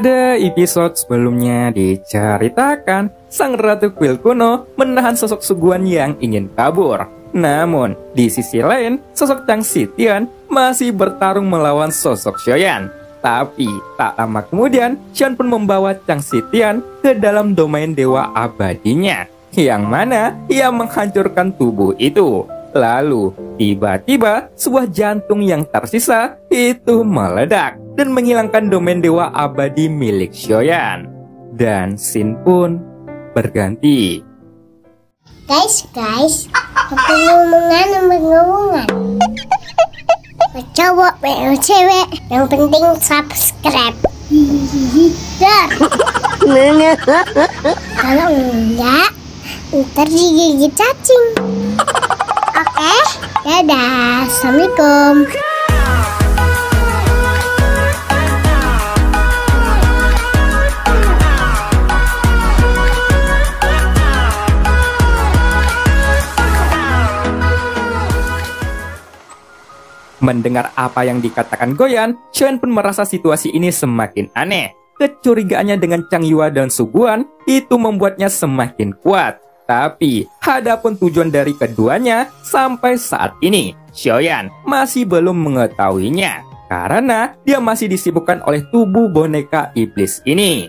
Pada episode sebelumnya diceritakan, sang ratu kuil kuno menahan sosok Suguan yang ingin kabur. Namun, di sisi lain, sosok Chang Xitian masih bertarung melawan sosok Xiaoyan. Tapi, tak lama kemudian, Xiaoyan pun membawa Chang Xitian ke dalam domain dewa abadinya, yang mana ia menghancurkan tubuh itu. Lalu, tiba-tiba sebuah jantung yang tersisa itu meledak dan menghilangkan domain dewa abadi milik Xiaoyan. Dan scene pun berganti. Guys, aku ngomongan. Cowok, cewek, yang penting subscribe. Kalau enggak, ntar digigit cacing. Oke, dadah, assalamualaikum. Mendengar apa yang dikatakan Goyan, Xiaoyan pun merasa situasi ini semakin aneh. Kecurigaannya dengan Chang Yuwa dan Suguan itu membuatnya semakin kuat. Tapi, hadapun tujuan dari keduanya sampai saat ini, Xiaoyan masih belum mengetahuinya. Karena dia masih disibukkan oleh tubuh boneka iblis ini.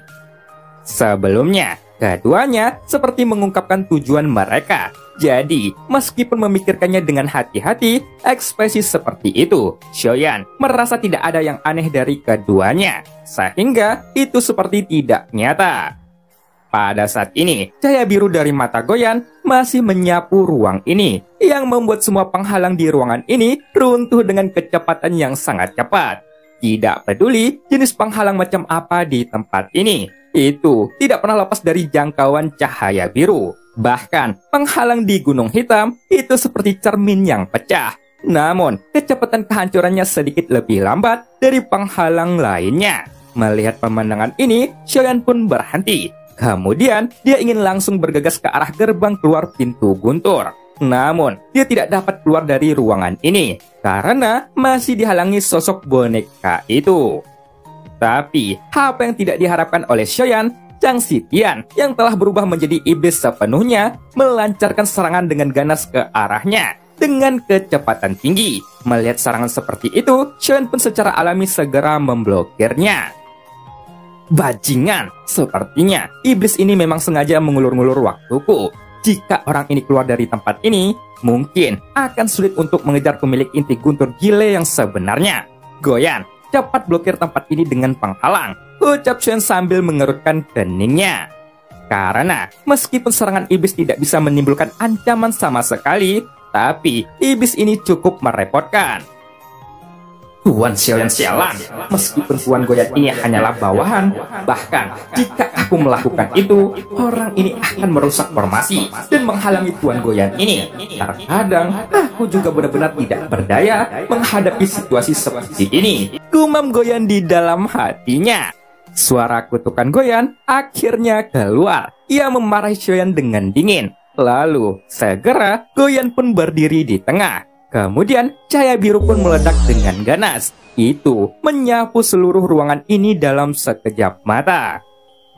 Sebelumnya, keduanya seperti mengungkapkan tujuan mereka. Jadi, meskipun memikirkannya dengan hati-hati, ekspresi seperti itu, Xiaoyan merasa tidak ada yang aneh dari keduanya. Sehingga, itu seperti tidak nyata. Pada saat ini, cahaya biru dari mata Goyan masih menyapu ruang ini, yang membuat semua penghalang di ruangan ini runtuh dengan kecepatan yang sangat cepat. Tidak peduli jenis penghalang macam apa di tempat ini, itu tidak pernah lepas dari jangkauan cahaya biru. Bahkan, penghalang di Gunung Hitam itu seperti cermin yang pecah. Namun, kecepatan kehancurannya sedikit lebih lambat dari penghalang lainnya. Melihat pemandangan ini, Xiaoyan pun berhenti. Kemudian, dia ingin langsung bergegas ke arah gerbang keluar pintu guntur. Namun, dia tidak dapat keluar dari ruangan ini karena masih dihalangi sosok boneka itu. Tapi, apa yang tidak diharapkan oleh Xiaoyan, Chang Xitian yang telah berubah menjadi iblis sepenuhnya melancarkan serangan dengan ganas ke arahnya dengan kecepatan tinggi. Melihat serangan seperti itu, Xiaoyan pun secara alami segera memblokirnya. Bajingan, sepertinya iblis ini memang sengaja mengulur-ngulur waktuku. Jika orang ini keluar dari tempat ini, mungkin akan sulit untuk mengejar pemilik inti guntur gile yang sebenarnya. Goyan, cepat blokir tempat ini dengan penghalang, ucap Xiaoyan sambil mengerutkan keningnya. Karena meskipun serangan iblis tidak bisa menimbulkan ancaman sama sekali, tapi iblis ini cukup merepotkan. Tuan Xiaoyan sialan, meskipun Tuan Goyan ini hanyalah bawahan, bahkan jika aku melakukan itu, orang ini akan merusak formasi dan menghalangi Tuan Goyan ini. Terkadang, aku juga benar-benar tidak berdaya menghadapi situasi seperti ini, gumam Goyan di dalam hatinya. Suara kutukan Goyan akhirnya keluar. Ia memarahi Xiaoyan dengan dingin. Lalu, segera Goyan pun berdiri di tengah. Kemudian, cahaya biru pun meledak dengan ganas. Itu menyapu seluruh ruangan ini dalam sekejap mata.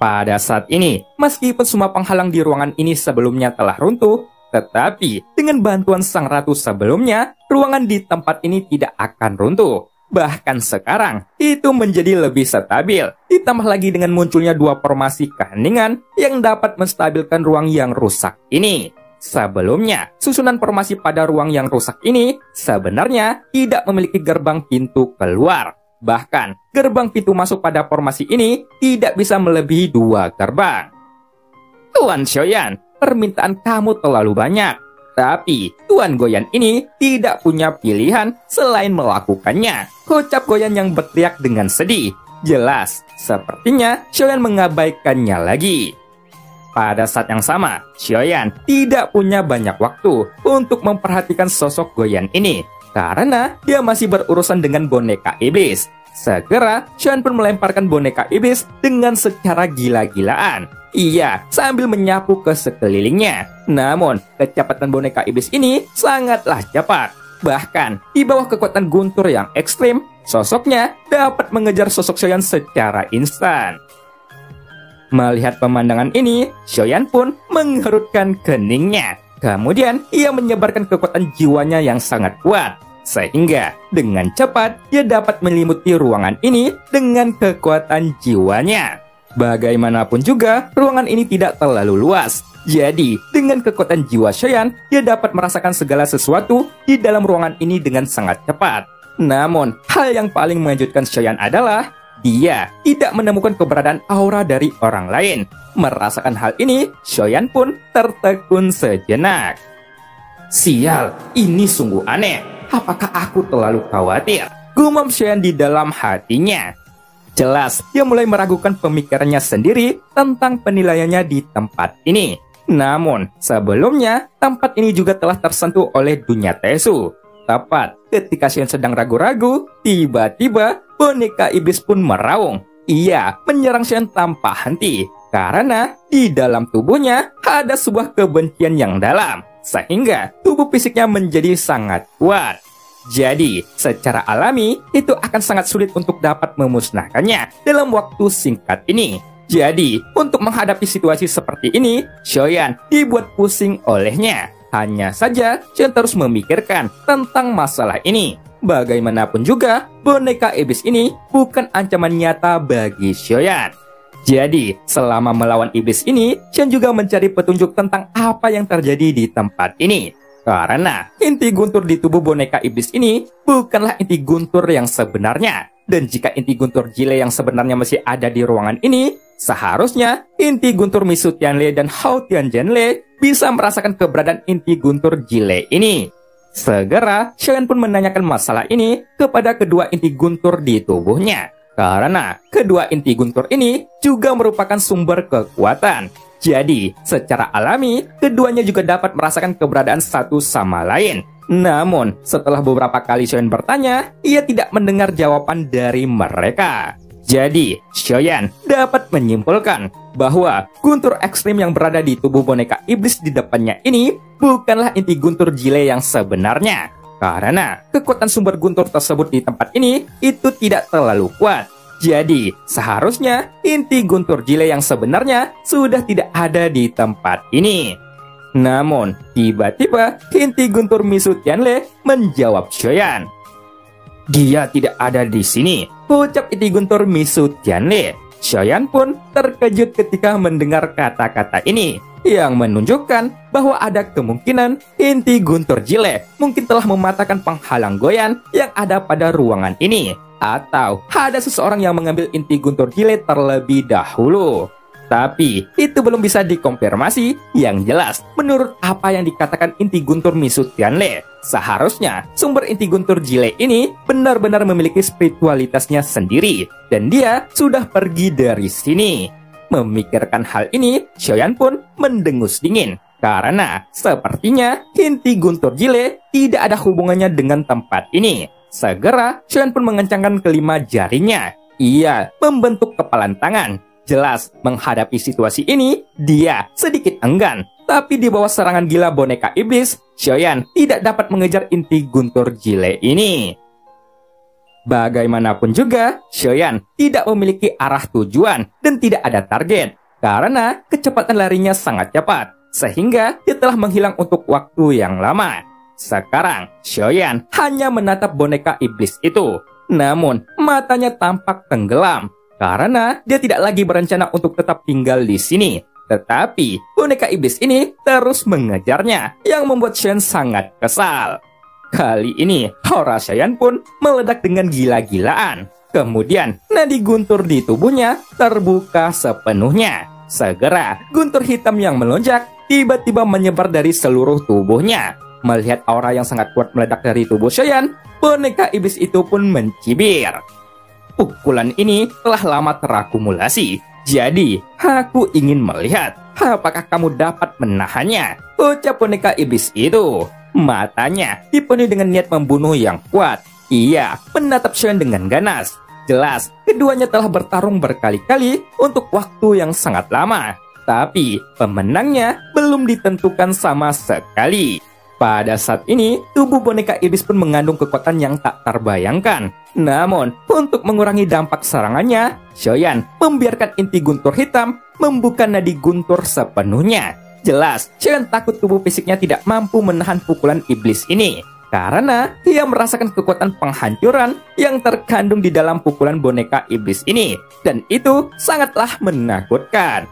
Pada saat ini, meskipun semua penghalang di ruangan ini sebelumnya telah runtuh, tetapi dengan bantuan sang ratu sebelumnya, ruangan di tempat ini tidak akan runtuh. Bahkan sekarang, itu menjadi lebih stabil. Ditambah lagi dengan munculnya dua formasi keheningan yang dapat menstabilkan ruang yang rusak ini. Sebelumnya, susunan formasi pada ruang yang rusak ini sebenarnya tidak memiliki gerbang pintu keluar. Bahkan, gerbang pintu masuk pada formasi ini tidak bisa melebihi 2 gerbang. Tuan Xiaoyan, permintaan kamu terlalu banyak. Tapi, Tuan Goyan ini tidak punya pilihan selain melakukannya, ucap Goyan yang berteriak dengan sedih. Jelas, sepertinya Xiaoyan mengabaikannya lagi. Pada saat yang sama, Xiaoyan tidak punya banyak waktu untuk memperhatikan sosok Goyan ini karena dia masih berurusan dengan boneka iblis. Segera, Xiaoyan pun melemparkan boneka iblis dengan secara gila-gilaan. Ia sambil menyapu ke sekelilingnya. Namun, kecepatan boneka iblis ini sangatlah cepat. Bahkan, di bawah kekuatan Guntur yang ekstrim, sosoknya dapat mengejar sosok Xiaoyan secara instan. Melihat pemandangan ini, Xiaoyan pun mengerutkan keningnya. Kemudian, ia menyebarkan kekuatan jiwanya yang sangat kuat. Sehingga, dengan cepat, dia dapat melimuti ruangan ini dengan kekuatan jiwanya. Bagaimanapun juga, ruangan ini tidak terlalu luas. Jadi, dengan kekuatan jiwa Xiaoyan, dia dapat merasakan segala sesuatu di dalam ruangan ini dengan sangat cepat. Namun, hal yang paling mengejutkan Xiaoyan adalah dia tidak menemukan keberadaan aura dari orang lain. Merasakan hal ini, Xiaoyan pun tertekun sejenak. Sial, ini sungguh aneh. Apakah aku terlalu khawatir? Gumam Xiaoyan di dalam hatinya. Jelas, dia mulai meragukan pemikirannya sendiri tentang penilaiannya di tempat ini. Namun, sebelumnya, tempat ini juga telah tersentuh oleh dunia Tesu. Tepat ketika Xiaoyan sedang ragu-ragu, tiba-tiba boneka iblis pun meraung. Ia menyerang Xiaoyan tanpa henti, karena di dalam tubuhnya ada sebuah kebencian yang dalam, sehingga tubuh fisiknya menjadi sangat kuat. Jadi, secara alami, itu akan sangat sulit untuk dapat memusnahkannya dalam waktu singkat ini. Jadi, untuk menghadapi situasi seperti ini, Xiaoyan dibuat pusing olehnya. Hanya saja, Xiaoyan terus memikirkan tentang masalah ini. Bagaimanapun juga, boneka iblis ini bukan ancaman nyata bagi Xiaoyan. Jadi, selama melawan iblis ini, Xiaoyan juga mencari petunjuk tentang apa yang terjadi di tempat ini. Karena inti guntur di tubuh boneka iblis ini bukanlah inti guntur yang sebenarnya. Dan jika inti guntur Jile yang sebenarnya masih ada di ruangan ini, seharusnya inti guntur Misu Tianle dan Hao Tianzhenle bisa merasakan keberadaan inti guntur Jile ini. Segera, Xiaoyan pun menanyakan masalah ini kepada kedua inti guntur di tubuhnya. Karena kedua inti guntur ini juga merupakan sumber kekuatan. Jadi, secara alami, keduanya juga dapat merasakan keberadaan satu sama lain. Namun, setelah beberapa kali Xiaoyan bertanya, ia tidak mendengar jawaban dari mereka. Jadi, Xiaoyan dapat menyimpulkan bahwa guntur ekstrim yang berada di tubuh boneka iblis di depannya ini bukanlah inti guntur Jile yang sebenarnya. Karena kekuatan sumber guntur tersebut di tempat ini itu tidak terlalu kuat. Jadi, seharusnya inti guntur Jile yang sebenarnya sudah tidak ada di tempat ini. Namun, tiba-tiba inti guntur Misu Tianle menjawab Xiaoyan. Dia tidak ada di sini, ucap inti guntur Misu Tianle. Xiaoyan pun terkejut ketika mendengar kata-kata ini, yang menunjukkan bahwa ada kemungkinan inti guntur Jile mungkin telah mematahkan penghalang goyan yang ada pada ruangan ini. Atau ada seseorang yang mengambil inti guntur Jile terlebih dahulu. Tapi itu belum bisa dikonfirmasi. Yang jelas, menurut apa yang dikatakan inti guntur Misu Tianle, seharusnya sumber inti guntur Jile ini benar-benar memiliki spiritualitasnya sendiri. Dan dia sudah pergi dari sini. Memikirkan hal ini, Xiaoyan pun mendengus dingin. Karena sepertinya inti guntur Jile tidak ada hubungannya dengan tempat ini. Segera, Xiaoyan pun mengencangkan kelima jarinya. Ia membentuk kepalan tangan. Jelas, menghadapi situasi ini, dia sedikit enggan. Tapi di bawah serangan gila boneka iblis, Xiaoyan tidak dapat mengejar inti guntur Jile ini. Bagaimanapun juga, Xiaoyan tidak memiliki arah tujuan dan tidak ada target. Karena kecepatan larinya sangat cepat, sehingga dia telah menghilang untuk waktu yang lama. Sekarang, Xiaoyan hanya menatap boneka iblis itu. Namun, matanya tampak tenggelam. Karena dia tidak lagi berencana untuk tetap tinggal di sini. Tetapi, boneka iblis ini terus mengejarnya, yang membuat Xiaoyan sangat kesal. Kali ini, aura Xiaoyan pun meledak dengan gila-gilaan. Kemudian, nadi guntur di tubuhnya terbuka sepenuhnya. Segera, guntur hitam yang melonjak tiba-tiba menyebar dari seluruh tubuhnya. Melihat aura yang sangat kuat meledak dari tubuh Xiaoyan, boneka iblis itu pun mencibir. Pukulan ini telah lama terakumulasi. Jadi, aku ingin melihat apakah kamu dapat menahannya, ucap boneka iblis itu. Matanya dipenuhi dengan niat membunuh yang kuat. Ia menatap Xiaoyan dengan ganas. Jelas, keduanya telah bertarung berkali-kali untuk waktu yang sangat lama. Tapi, pemenangnya belum ditentukan sama sekali. Pada saat ini, tubuh boneka iblis pun mengandung kekuatan yang tak terbayangkan. Namun, untuk mengurangi dampak serangannya, Shoyan membiarkan inti guntur hitam membuka nadi guntur sepenuhnya. Jelas, Shoyan takut tubuh fisiknya tidak mampu menahan pukulan iblis ini. Karena ia merasakan kekuatan penghancuran yang terkandung di dalam pukulan boneka iblis ini. Dan itu sangatlah menakutkan.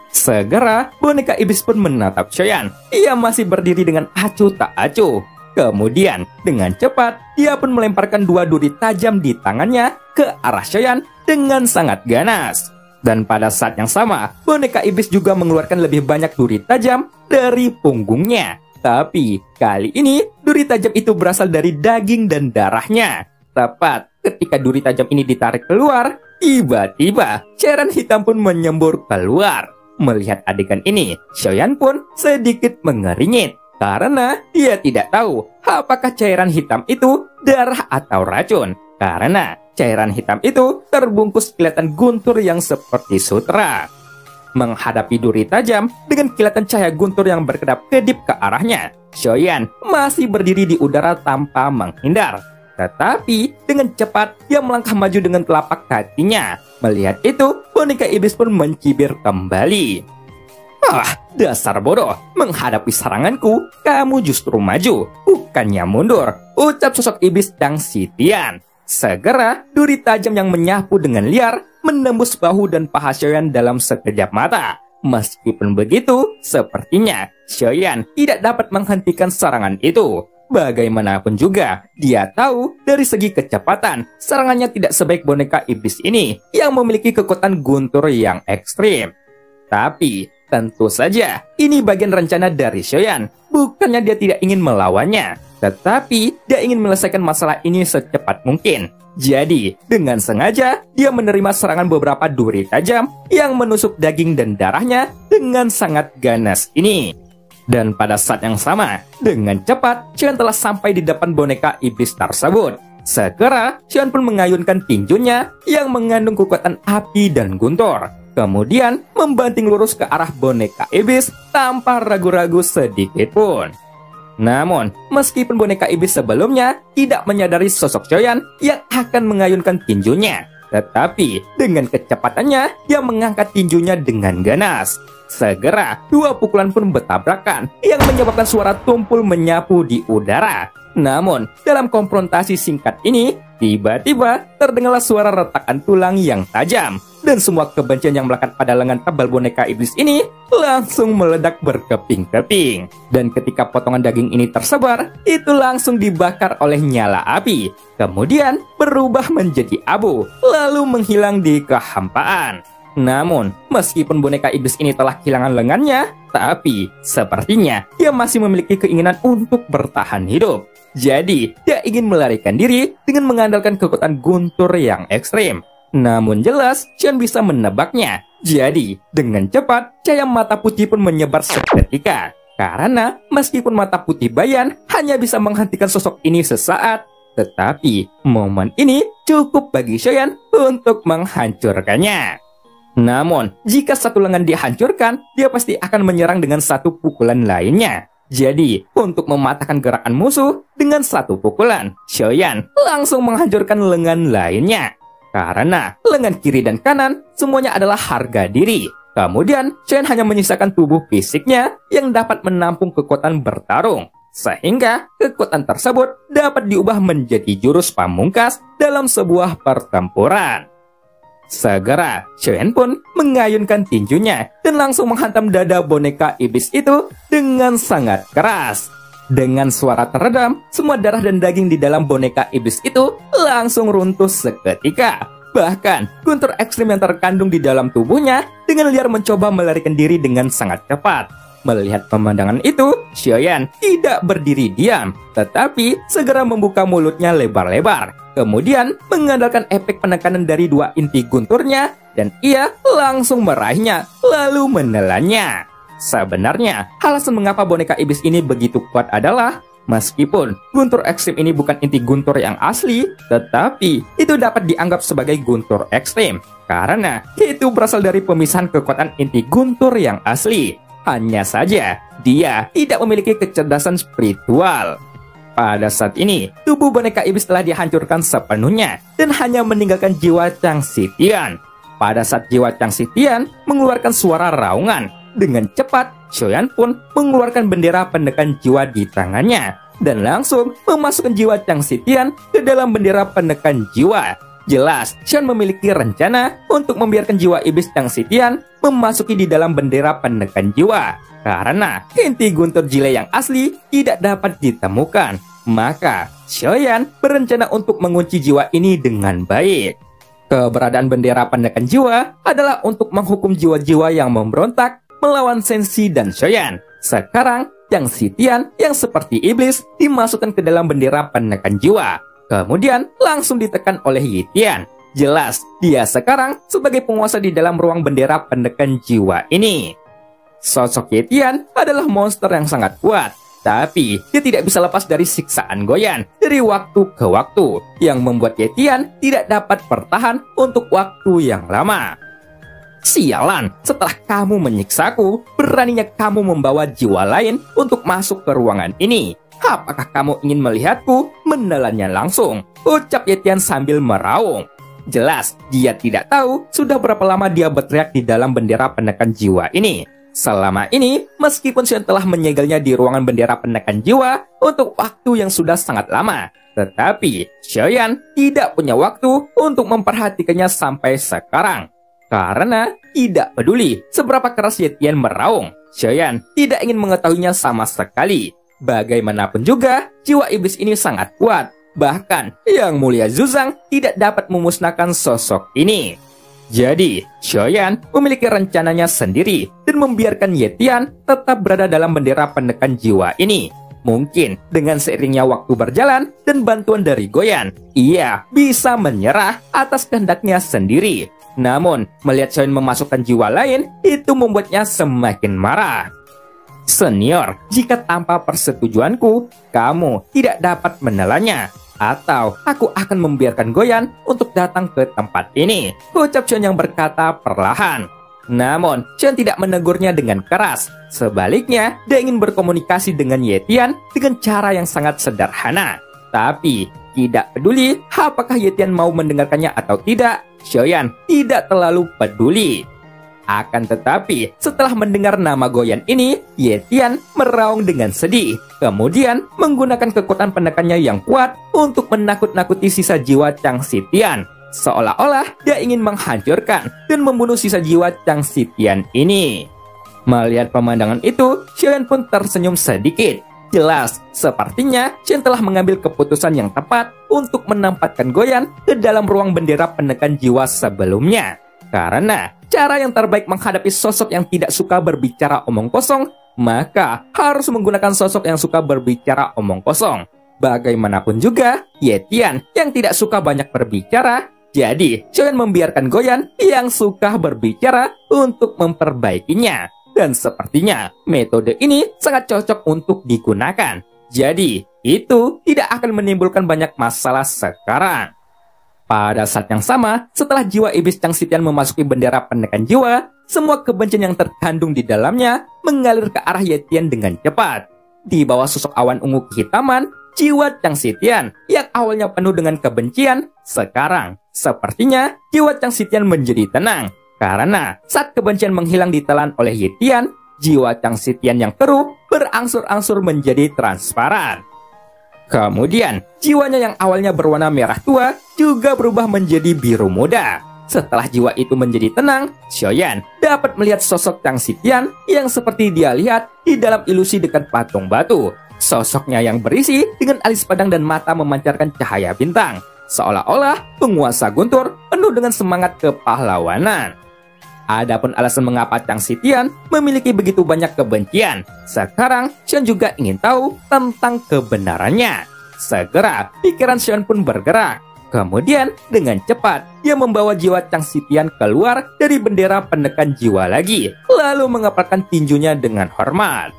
Segera, boneka iblis pun menatap Shoyan. Ia masih berdiri dengan acuh tak acuh. Kemudian, dengan cepat, dia pun melemparkan 2 duri tajam di tangannya ke arah Shoyan dengan sangat ganas. Dan pada saat yang sama, boneka iblis juga mengeluarkan lebih banyak duri tajam dari punggungnya. Tapi, kali ini, duri tajam itu berasal dari daging dan darahnya. Tepat ketika duri tajam ini ditarik keluar, tiba-tiba cairan hitam pun menyembur keluar. Melihat adegan ini, Shoyan pun sedikit mengeringit karena dia tidak tahu apakah cairan hitam itu darah atau racun. Karena cairan hitam itu terbungkus kilatan guntur yang seperti sutra. Menghadapi duri tajam dengan kilatan cahaya guntur yang berkedap-kedip ke arahnya, Shoyan masih berdiri di udara tanpa menghindar. Tetapi dengan cepat dia melangkah maju dengan telapak kakinya. Melihat itu, boneka iblis pun mencibir kembali. "Ah, dasar bodoh, menghadapi seranganku, kamu justru maju, bukannya mundur," ucap sosok iblis Dang Xitian. Segera, duri tajam yang menyapu dengan liar menembus bahu dan paha Shoyan dalam sekejap mata. Meskipun begitu, sepertinya Shoyan tidak dapat menghentikan serangan itu. Bagaimanapun juga, dia tahu dari segi kecepatan, serangannya tidak sebaik boneka iblis ini yang memiliki kekuatan guntur yang ekstrim. Tapi, tentu saja, ini bagian rencana dari Shoyan. Bukannya dia tidak ingin melawannya, tetapi dia ingin menyelesaikan masalah ini secepat mungkin. Jadi, dengan sengaja, dia menerima serangan beberapa duri tajam yang menusuk daging dan darahnya dengan sangat ganas ini. Dan pada saat yang sama, dengan cepat, Shoyan telah sampai di depan boneka iblis tersebut. Segera, Shoyan pun mengayunkan tinjunya yang mengandung kekuatan api dan guntur. Kemudian, membanting lurus ke arah boneka iblis tanpa ragu-ragu sedikit pun. Namun, meskipun boneka iblis sebelumnya tidak menyadari sosok Shoyan yang akan mengayunkan tinjunya, tetapi dengan kecepatannya, dia mengangkat tinjunya dengan ganas. Segera, 2 pukulan pun bertabrakan yang menyebabkan suara tumpul menyapu di udara. Namun, dalam konfrontasi singkat ini, tiba-tiba terdengarlah suara retakan tulang yang tajam. Dan semua kebencian yang melekat pada lengan tebal boneka iblis ini langsung meledak berkeping-keping. Dan ketika potongan daging ini tersebar, itu langsung dibakar oleh nyala api. Kemudian berubah menjadi abu, lalu menghilang di kehampaan. Namun, meskipun boneka iblis ini telah kehilangan lengannya, tapi sepertinya dia masih memiliki keinginan untuk bertahan hidup. Jadi, dia ingin melarikan diri dengan mengandalkan kekuatan guntur yang ekstrim. Namun jelas, Shoyan bisa menebaknya. Jadi, dengan cepat, cahaya mata putih pun menyebar seketika. Karena, meskipun mata putih Bayan hanya bisa menghentikan sosok ini sesaat, tetapi momen ini cukup bagi Shoyan untuk menghancurkannya. Namun, jika satu lengan dihancurkan, dia pasti akan menyerang dengan satu pukulan lainnya. Jadi, untuk mematahkan gerakan musuh dengan satu pukulan, Shoyan langsung menghancurkan lengan lainnya. Karena lengan kiri dan kanan semuanya adalah harga diri. Kemudian, Shoyan hanya menyisakan tubuh fisiknya yang dapat menampung kekuatan bertarung. Sehingga kekuatan tersebut dapat diubah menjadi jurus pamungkas dalam sebuah pertempuran. Segera, Shoyan pun mengayunkan tinjunya dan langsung menghantam dada boneka iblis itu dengan sangat keras. Dengan suara teredam, semua darah dan daging di dalam boneka iblis itu langsung runtuh seketika. Bahkan, guntur ekstrim yang terkandung di dalam tubuhnya dengan liar mencoba melarikan diri dengan sangat cepat. Melihat pemandangan itu, Shoyan tidak berdiri diam, tetapi segera membuka mulutnya lebar-lebar. Kemudian mengandalkan efek penekanan dari 2 inti gunturnya, dan ia langsung meraihnya, lalu menelannya. Sebenarnya, alasan mengapa boneka iblis ini begitu kuat adalah, meskipun guntur ekstrim ini bukan inti guntur yang asli, tetapi itu dapat dianggap sebagai guntur ekstrim, karena itu berasal dari pemisahan kekuatan inti guntur yang asli. Hanya saja, dia tidak memiliki kecerdasan spiritual. Pada saat ini, tubuh boneka iblis telah dihancurkan sepenuhnya dan hanya meninggalkan jiwa Chang Xitian. Pada saat jiwa Chang Xitian mengeluarkan suara raungan, dengan cepat Xiaoyan pun mengeluarkan bendera penekan jiwa di tangannya dan langsung memasukkan jiwa Chang Xitian ke dalam bendera penekan jiwa. Jelas, Xiaoyan memiliki rencana untuk membiarkan jiwa iblis Chang Xitian memasuki di dalam bendera penekan jiwa. Karena inti guntur jile yang asli tidak dapat ditemukan, maka Xiaoyan berencana untuk mengunci jiwa ini dengan baik. Keberadaan bendera penekan jiwa adalah untuk menghukum jiwa-jiwa yang memberontak melawan Senshi dan Xiaoyan. Sekarang, Chang Xitian yang seperti iblis dimasukkan ke dalam bendera penekan jiwa. Kemudian langsung ditekan oleh Yi Tian. Jelas, dia sekarang sebagai penguasa di dalam ruang bendera penekan jiwa ini. Sosok Yi Tian adalah monster yang sangat kuat, tapi dia tidak bisa lepas dari siksaan Goyan dari waktu ke waktu, yang membuat Yi Tian tidak dapat bertahan untuk waktu yang lama. Sialan, setelah kamu menyiksaku, beraninya kamu membawa jiwa lain untuk masuk ke ruangan ini. Apakah kamu ingin melihatku menelannya langsung? Ucap Yi Tian sambil meraung. Jelas, dia tidak tahu sudah berapa lama dia berteriak di dalam bendera penekan jiwa ini. Selama ini, meskipun Xiaoyan telah menyegelnya di ruangan bendera penekan jiwa untuk waktu yang sudah sangat lama, tetapi Xiaoyan tidak punya waktu untuk memperhatikannya sampai sekarang. Karena tidak peduli seberapa keras Yi Tian meraung, Xiaoyan tidak ingin mengetahuinya sama sekali. Bagaimanapun juga, jiwa iblis ini sangat kuat. Bahkan, Yang Mulia Zuzang tidak dapat memusnahkan sosok ini. Jadi, Xiaoyan memiliki rencananya sendiri dan membiarkan Yi Tian tetap berada dalam bendera penekan jiwa ini. Mungkin dengan seiringnya waktu berjalan dan bantuan dari Goyan, ia bisa menyerah atas kehendaknya sendiri. Namun, melihat Xiaoyan memasukkan jiwa lain, itu membuatnya semakin marah. Senior, jika tanpa persetujuanku, kamu tidak dapat menelannya. Atau aku akan membiarkan Goyan untuk datang ke tempat ini, ucap Xiaoyan yang berkata perlahan. Namun, Xiaoyan tidak menegurnya dengan keras. Sebaliknya, dia ingin berkomunikasi dengan Yi Tian dengan cara yang sangat sederhana. Tapi, tidak peduli apakah Yi Tian mau mendengarkannya atau tidak, Xiaoyan tidak terlalu peduli. Akan tetapi, setelah mendengar nama Goyan ini, Yi Tian meraung dengan sedih. Kemudian, menggunakan kekuatan penekannya yang kuat untuk menakut-nakuti sisa jiwa Chang Xitian. Seolah-olah dia ingin menghancurkan dan membunuh sisa jiwa Chang Xitian ini. Melihat pemandangan itu, Xiaoyan pun tersenyum sedikit. Jelas, sepertinya Xiaoyan telah mengambil keputusan yang tepat untuk menempatkan Goyan ke dalam ruang bendera penekan jiwa sebelumnya. Karena cara yang terbaik menghadapi sosok yang tidak suka berbicara omong kosong, maka harus menggunakan sosok yang suka berbicara omong kosong. Bagaimanapun juga, Yi Tian yang tidak suka banyak berbicara, jadi Xiaoyan membiarkan Goyan yang suka berbicara untuk memperbaikinya. Dan sepertinya metode ini sangat cocok untuk digunakan. Jadi, itu tidak akan menimbulkan banyak masalah sekarang. Pada saat yang sama, setelah jiwa iblis Chang Xitian memasuki bendera penekan jiwa, semua kebencian yang terkandung di dalamnya mengalir ke arah Yi Tian dengan cepat. Di bawah sosok awan ungu kehitaman, jiwa Chang Xitian yang awalnya penuh dengan kebencian, sekarang sepertinya jiwa Chang Xitian menjadi tenang. Karena saat kebencian menghilang ditelan oleh Yi Tian, jiwa Chang Xitian yang keruh berangsur-angsur menjadi transparan. Kemudian, jiwanya yang awalnya berwarna merah tua juga berubah menjadi biru muda. Setelah jiwa itu menjadi tenang, Xiaoyan dapat melihat sosok Chang Xitian yang seperti dia lihat di dalam ilusi dekat patung batu. Sosoknya yang berisi dengan alis padang dan mata memancarkan cahaya bintang. Seolah-olah penguasa guntur penuh dengan semangat kepahlawanan. Adapun alasan mengapa Chang Xitian memiliki begitu banyak kebencian, sekarang Xiaoyan juga ingin tahu tentang kebenarannya. Segera, pikiran Xiaoyan pun bergerak. Kemudian, dengan cepat, dia membawa jiwa Chang Xitian keluar dari bendera penekan jiwa lagi, lalu mengepalkan tinjunya dengan hormat.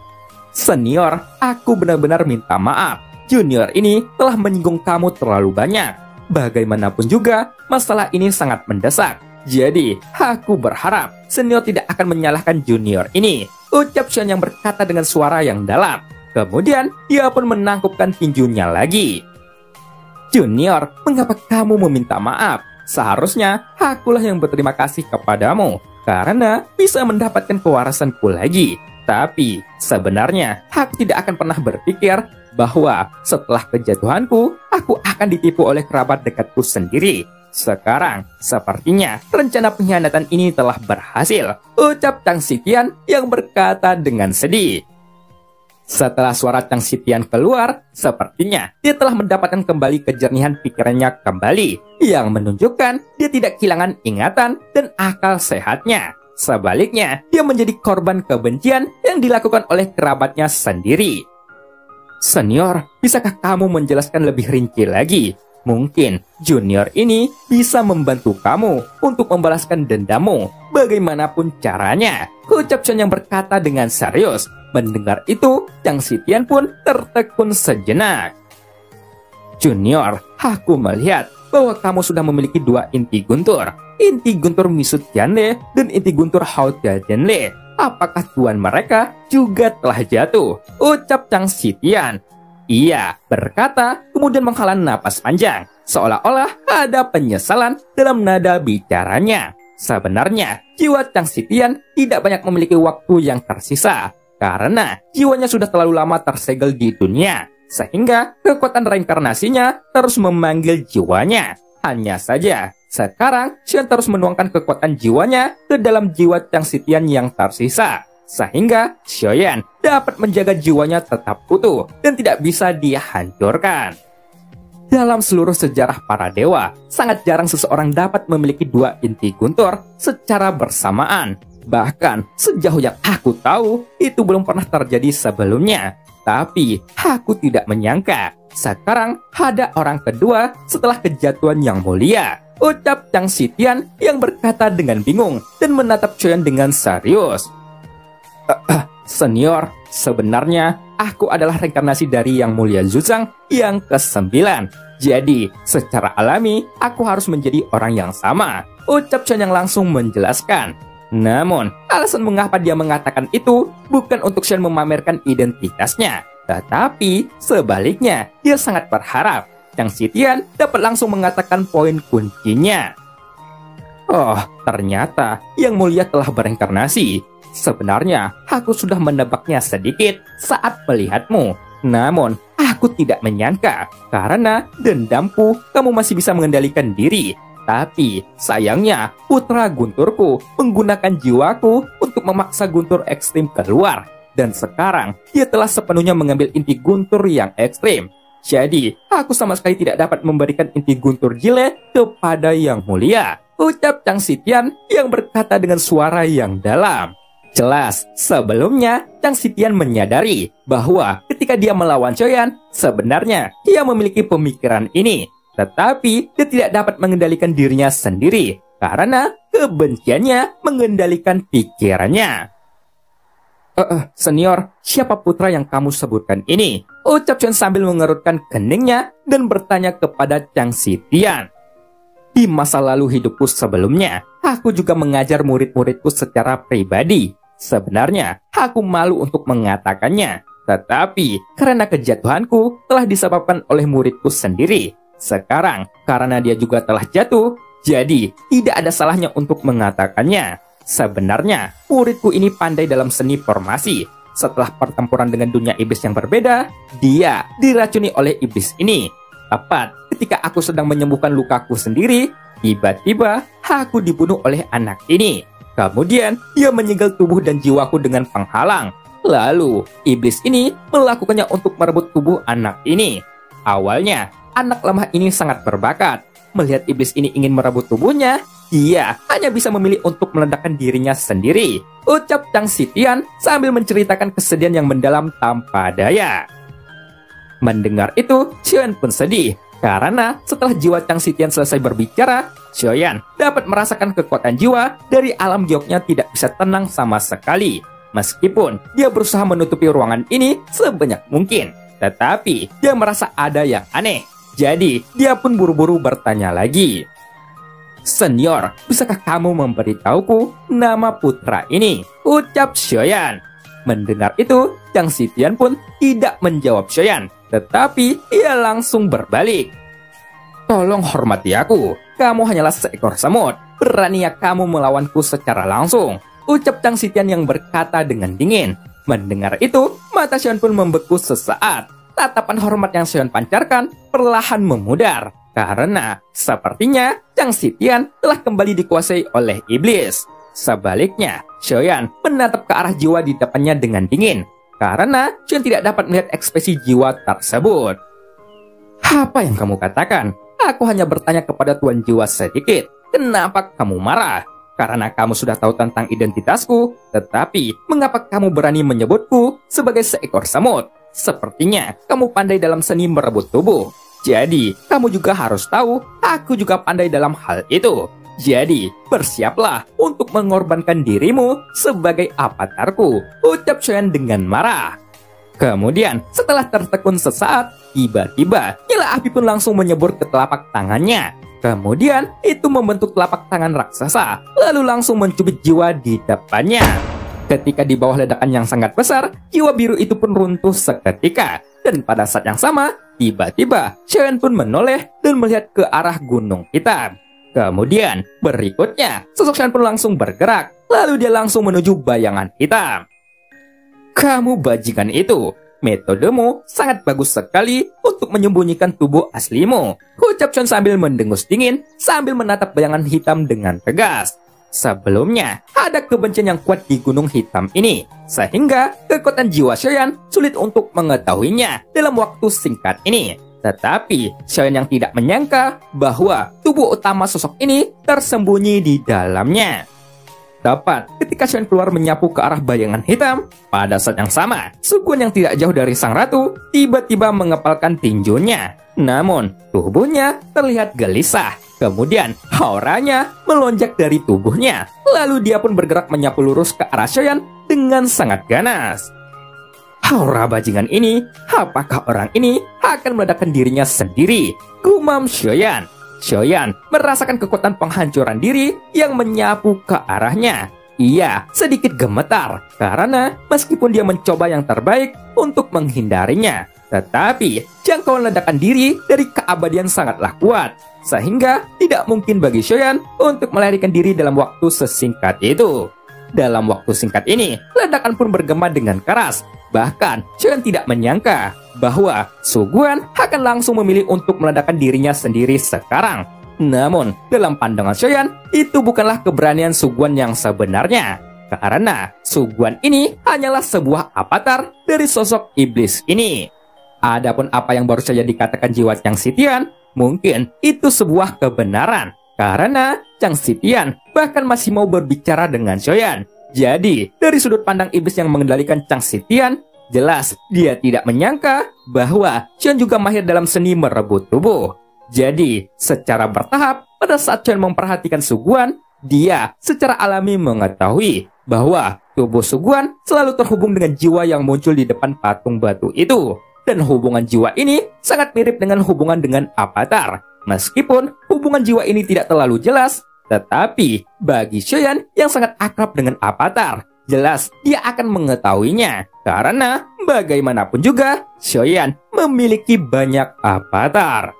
Senior, aku benar-benar minta maaf. Junior ini telah menyinggung kamu terlalu banyak. Bagaimanapun juga, masalah ini sangat mendesak. Jadi, aku berharap senior tidak akan menyalahkan junior ini. ucap Xian yang berkata dengan suara yang dalam. Kemudian, dia pun menangkupkan tinjunya lagi. Junior, mengapa kamu meminta maaf? Seharusnya akulah yang berterima kasih kepadamu karena bisa mendapatkan kewarasanku lagi. Tapi sebenarnya aku tidak akan pernah berpikir bahwa setelah kejatuhanku, aku akan ditipu oleh kerabat dekatku sendiri. Sekarang, sepertinya rencana pengkhianatan ini telah berhasil, ucap Chang Xitian yang berkata dengan sedih. Setelah suara Chang Xitian keluar, sepertinya dia telah mendapatkan kembali kejernihan pikirannya kembali, yang menunjukkan dia tidak kehilangan ingatan dan akal sehatnya. Sebaliknya, dia menjadi korban kebencian yang dilakukan oleh kerabatnya sendiri. Senior, bisakah kamu menjelaskan lebih rinci lagi? Mungkin Junior ini bisa membantu kamu untuk membalaskan dendammu, bagaimanapun caranya, ucap Xian yang berkata dengan serius. Mendengar itu, Chang Xitian pun tertekun sejenak. Junior, aku melihat bahwa kamu sudah memiliki dua inti guntur. Inti guntur Misut Tianle dan inti guntur Hao Tianle. Apakah tuan mereka juga telah jatuh? Ucap Chang Xitian. Ia berkata, kemudian menghela napas panjang, seolah-olah ada penyesalan dalam nada bicaranya. Sebenarnya, jiwa Chang Xitian tidak banyak memiliki waktu yang tersisa, karena jiwanya sudah terlalu lama tersegel di dunia, sehingga kekuatan reinkarnasinya terus memanggil jiwanya. Hanya saja, sekarang Xian terus menuangkan kekuatan jiwanya ke dalam jiwa Chang Xitian yang tersisa, sehingga Xiaoyan dapat menjaga jiwanya tetap utuh dan tidak bisa dihancurkan. Dalam seluruh sejarah para dewa, sangat jarang seseorang dapat memiliki dua inti guntur secara bersamaan. Bahkan sejauh yang aku tahu, itu belum pernah terjadi sebelumnya. Tapi aku tidak menyangka sekarang ada orang kedua setelah kejatuhan yang mulia, ucap Chang Xitian yang berkata dengan bingung dan menatap Xiaoyan dengan serius. Senior, sebenarnya aku adalah reinkarnasi dari Yang Mulia Zuzang yang ke-9. Jadi, secara alami, aku harus menjadi orang yang sama, ucap Xian yang langsung menjelaskan. Namun, alasan mengapa dia mengatakan itu bukan untuk Xian memamerkan identitasnya, tetapi sebaliknya, dia sangat berharap Chang Xitian dapat langsung mengatakan poin kuncinya. Oh, ternyata Yang Mulia telah bereinkarnasi. Sebenarnya, aku sudah menebaknya sedikit saat melihatmu. Namun, aku tidak menyangka, karena dendamku kamu masih bisa mengendalikan diri. Tapi, sayangnya, putra gunturku menggunakan jiwaku untuk memaksa guntur ekstrim keluar. Dan sekarang, dia telah sepenuhnya mengambil inti guntur yang ekstrim. Jadi, aku sama sekali tidak dapat memberikan inti guntur jile kepada Yang Mulia, ucap Chang Xitian yang berkata dengan suara yang dalam. Jelas, sebelumnya Chang Xitian menyadari bahwa ketika dia melawan Xiaoyan, sebenarnya dia memiliki pemikiran ini. Tetapi dia tidak dapat mengendalikan dirinya sendiri karena kebenciannya mengendalikan pikirannya. Senior, siapa putra yang kamu sebutkan ini? Ucap Xiaoyan sambil mengerutkan keningnya dan bertanya kepada Chang Xitian. Di masa lalu hidupku sebelumnya, aku juga mengajar murid-muridku secara pribadi. Sebenarnya, aku malu untuk mengatakannya. Tetapi, karena kejatuhanku telah disebabkan oleh muridku sendiri. Sekarang, karena dia juga telah jatuh, jadi tidak ada salahnya untuk mengatakannya. Sebenarnya, muridku ini pandai dalam seni formasi. Setelah pertempuran dengan dunia iblis yang berbeda, dia diracuni oleh iblis ini. Tepat ketika aku sedang menyembuhkan lukaku sendiri, tiba-tiba aku dibunuh oleh anak ini. Kemudian, dia menyegel tubuh dan jiwaku dengan penghalang. Lalu, iblis ini melakukannya untuk merebut tubuh anak ini. Awalnya, anak lemah ini sangat berbakat. Melihat iblis ini ingin merebut tubuhnya, dia hanya bisa memilih untuk meledakkan dirinya sendiri, ucap Chang Xitian sambil menceritakan kesedihan yang mendalam tanpa daya. Mendengar itu, Xiaoyan pun sedih, karena setelah jiwa Chang Xitian selesai berbicara, Xiaoyan dapat merasakan kekuatan jiwa dari alam gioknya tidak bisa tenang sama sekali. Meskipun dia berusaha menutupi ruangan ini sebanyak mungkin, tetapi dia merasa ada yang aneh. Jadi, dia pun buru-buru bertanya lagi. Senior, bisakah kamu memberitahuku nama putra ini? Ucap Xiaoyan. Mendengar itu, Chang Xitian pun tidak menjawab Xiaoyan, tetapi ia langsung berbalik. Tolong hormati aku, kamu hanyalah seekor semut. Beraninya kamu melawanku secara langsung, ucap Chang Xitian yang berkata dengan dingin. Mendengar itu, mata Xiaoyan pun membeku sesaat. Tatapan hormat yang Xiaoyan pancarkan perlahan memudar, karena sepertinya Chang Xitian telah kembali dikuasai oleh iblis. Sebaliknya, Xiaoyan menatap ke arah jiwa di depannya dengan dingin, karena Xiaoyan tidak dapat melihat ekspresi jiwa tersebut. Apa yang kamu katakan? Aku hanya bertanya kepada Tuan Jiwa sedikit. Kenapa kamu marah? Karena kamu sudah tahu tentang identitasku, tetapi mengapa kamu berani menyebutku sebagai seekor semut? Sepertinya kamu pandai dalam seni merebut tubuh. Jadi, kamu juga harus tahu, aku juga pandai dalam hal itu. Jadi, bersiaplah untuk mengorbankan dirimu sebagai avatarku, ucap Xiaoyan dengan marah. Kemudian, setelah tertekun sesaat, tiba-tiba nyala api pun langsung menyebur ke telapak tangannya. Kemudian, itu membentuk telapak tangan raksasa, lalu langsung mencubit jiwa di depannya. Ketika di bawah ledakan yang sangat besar, jiwa biru itu pun runtuh seketika. Dan pada saat yang sama, tiba-tiba Xiaoyan pun menoleh dan melihat ke arah gunung hitam. Kemudian, berikutnya, sosok Xiaoyan pun langsung bergerak, lalu dia langsung menuju bayangan hitam. Kamu bajingan itu, metodemu sangat bagus sekali untuk menyembunyikan tubuh aslimu, ucap Xiaoyan sambil mendengus dingin, sambil menatap bayangan hitam dengan tegas. Sebelumnya, ada kebencian yang kuat di gunung hitam ini, sehingga kekuatan jiwa Xiaoyan sulit untuk mengetahuinya dalam waktu singkat ini. Tetapi, Xiaoyan yang tidak menyangka bahwa tubuh utama sosok ini tersembunyi di dalamnya. Tepat ketika Xiaoyan keluar menyapu ke arah bayangan hitam, pada saat yang sama, Suguan yang tidak jauh dari sang ratu tiba-tiba mengepalkan tinjunya. Namun, tubuhnya terlihat gelisah. Kemudian, auranya melonjak dari tubuhnya. Lalu dia pun bergerak menyapu lurus ke arah Xiaoyan dengan sangat ganas. Aura bajingan ini, apakah orang ini akan meledakkan dirinya sendiri? Gumam Xiaoyan. Xiaoyan merasakan kekuatan penghancuran diri yang menyapu ke arahnya. Ia sedikit gemetar karena meskipun dia mencoba yang terbaik untuk menghindarinya, tetapi jangkauan ledakan diri dari keabadian sangatlah kuat, sehingga tidak mungkin bagi Xiaoyan untuk melarikan diri dalam waktu sesingkat itu. Dalam waktu singkat ini, ledakan pun bergema dengan keras. Bahkan, Xiaoyan tidak menyangka bahwa Suguan akan langsung memilih untuk meledakkan dirinya sendiri sekarang. Namun, dalam pandangan Xiaoyan, itu bukanlah keberanian Suguan yang sebenarnya. Karena Suguan ini hanyalah sebuah avatar dari sosok iblis ini. Adapun apa yang baru saja dikatakan jiwa Chang Xitian, mungkin itu sebuah kebenaran. Karena Chang Xitian bahkan masih mau berbicara dengan Xiaoyan. Jadi, dari sudut pandang iblis yang mengendalikan Chang Xitian, jelas dia tidak menyangka bahwa Xiaoyan juga mahir dalam seni merebut tubuh. Jadi, secara bertahap, pada saat Xiaoyan memperhatikan Suguan, dia secara alami mengetahui bahwa tubuh Suguan selalu terhubung dengan jiwa yang muncul di depan patung batu itu. Dan hubungan jiwa ini sangat mirip dengan hubungan dengan avatar. Meskipun hubungan jiwa ini tidak terlalu jelas, tetapi bagi Xiaoyan yang sangat akrab dengan avatar, jelas dia akan mengetahuinya. Karena bagaimanapun juga, Xiaoyan memiliki banyak avatar.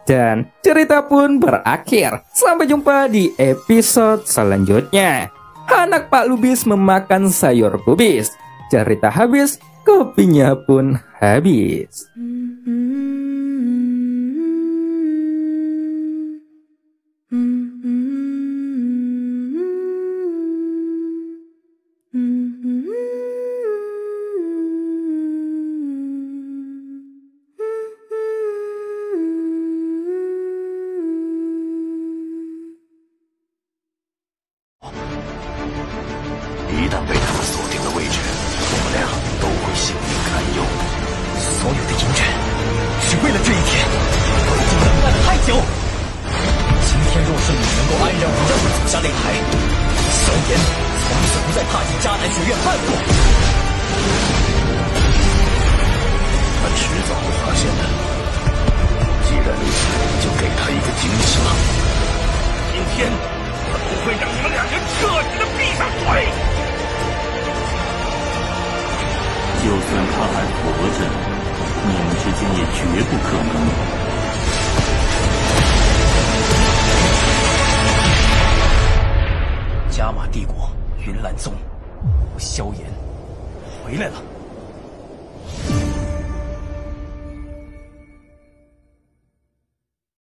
Dan cerita pun berakhir. Sampai jumpa di episode selanjutnya. Anak Pak Lubis memakan sayur kubis. Cerita habis, kopinya pun habis. 算他还活着，你们之间也绝不可能。加玛帝国云岚宗，萧炎回来了。